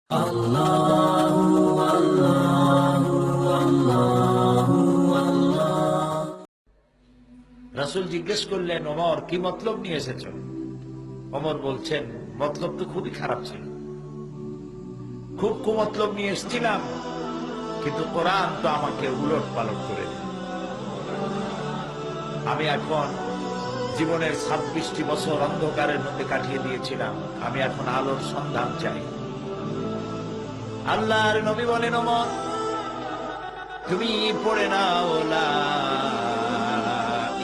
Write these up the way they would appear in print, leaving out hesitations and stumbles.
রাসূল জিজ্ঞেস করলেন, ওমর, কি মতলব নিয়ে এসেছ? ওমর বলছেন, মতলব তো খুবই খারাপ ছিল, খুব কুমতলব নিয়ে এসেছিলাম, কিন্তু কোরআন তো আমাকে উলট পালট করে দিল। আমি এখন জীবনের 26টি বছর অন্ধকারের মধ্যে কাটিয়ে দিয়েছিলাম, আমি এখন আলোর সন্ধান চাই। আল্লাহর নবী বলেন, ওমর, তুমি পড়ে নাও লা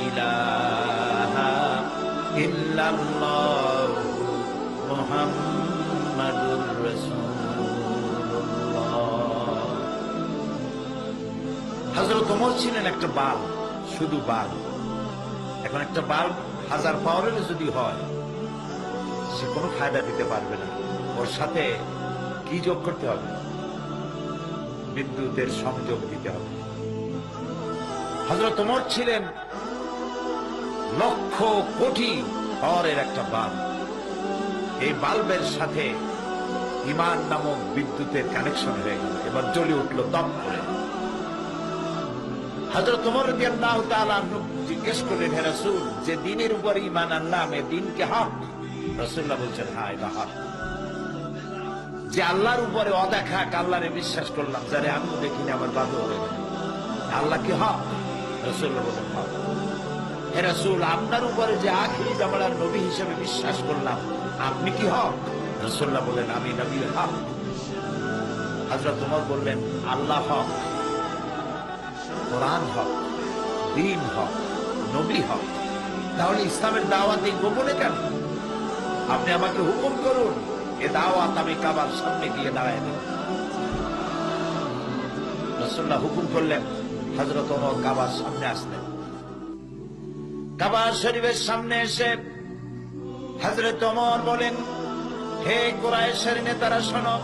ইলাহা ইল্লাল্লাহ মুহাম্মাদুর রাসূলুল্লাহ। হযরত ওমর ছিলেন একটা বাল্ব, শুধু বাল্ব। এখন একটা বাল্ব 1000 পাওয়ারের যদি হয়, সে কোনো ফায়দা দিতে পারবে না। ওর সাথে কি যোগ করতে হবে? বিদ্যুতের সংযোগ দিতে হবে। হযরত ওমর ছিলেন লক্ষ কোটি পাওয়ারের একটা বাল্ব। এই বাল্বের সাথে ঈমান নামক বিদ্যুতের কানেকশন হয়ে গেল, এবার জ্বলে উঠল দম করে। হযরত ওমর রাদিয়াল্লাহু তাআলা আনহু জিজ্ঞেস করলেন, হে রাসূল, যে দ্বীনের উপর ঈমান আনলাম, এ দ্বীন কি হক? রাসূলুল্লাহ বলছেন, হ্যাঁ, এটা হক। যে আল্লাহর উপরে অদেখা আল্লাহরে বিশ্বাস করলাম, যারে আমি দেখিনি, আমার বাবা হয়ে গেল, আল্লাহ কি হক? রাসূলুল্লাহ বলেন, হক। হে রাসূল, আপনার উপরে যে আখিরি জামানার নবী হিসেবে বিশ্বাস করলাম, আপনি কি হক? রাসূলুল্লাহ বলেন, আমি নবী হক। হযরত ওমর বললেন, আল্লাহ হক, কোরআন হক, দ্বীন হক, নবী হক, তাহলে ইসলামের দাওয়াত এই গোপনে কেন? আপনি আমাকে হুকুম করুন, এ দাওয়াত আমি কাবার সামনে গিয়ে দাঁড়ায় দেব। রাসূলুল্লাহ হুকুম করলেন, হযরত ওমর কাবার সামনে আসলেন। কাবা শরীফের সামনে এসে হযরত ওমর বলেন, হে কুরাইশের নেতারা, শোনো,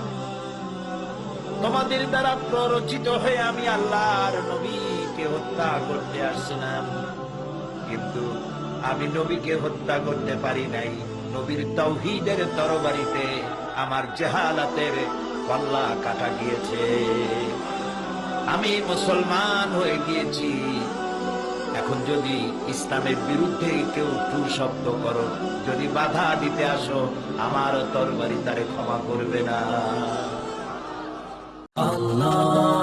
তোমাদের দ্বারা প্ররোচিত হয়ে আমি আল্লাহর নবীকে হত্যা করতে আসছিলাম, কিন্তু আমি নবীকে হত্যা করতে পারি নাই। নবীর তাওহীদের তরবারিতে আমার জাহালাতের কল্লা কাটা গিয়েছে, আমি মুসলমান হয়ে গিয়েছি। এখন যদি ইসলামের বিরুদ্ধে কেউ টু শব্দ করো, যদি বাধা দিতে আসো, আমার তরবারি তারে ক্ষমা করবে না। আল্লাহ।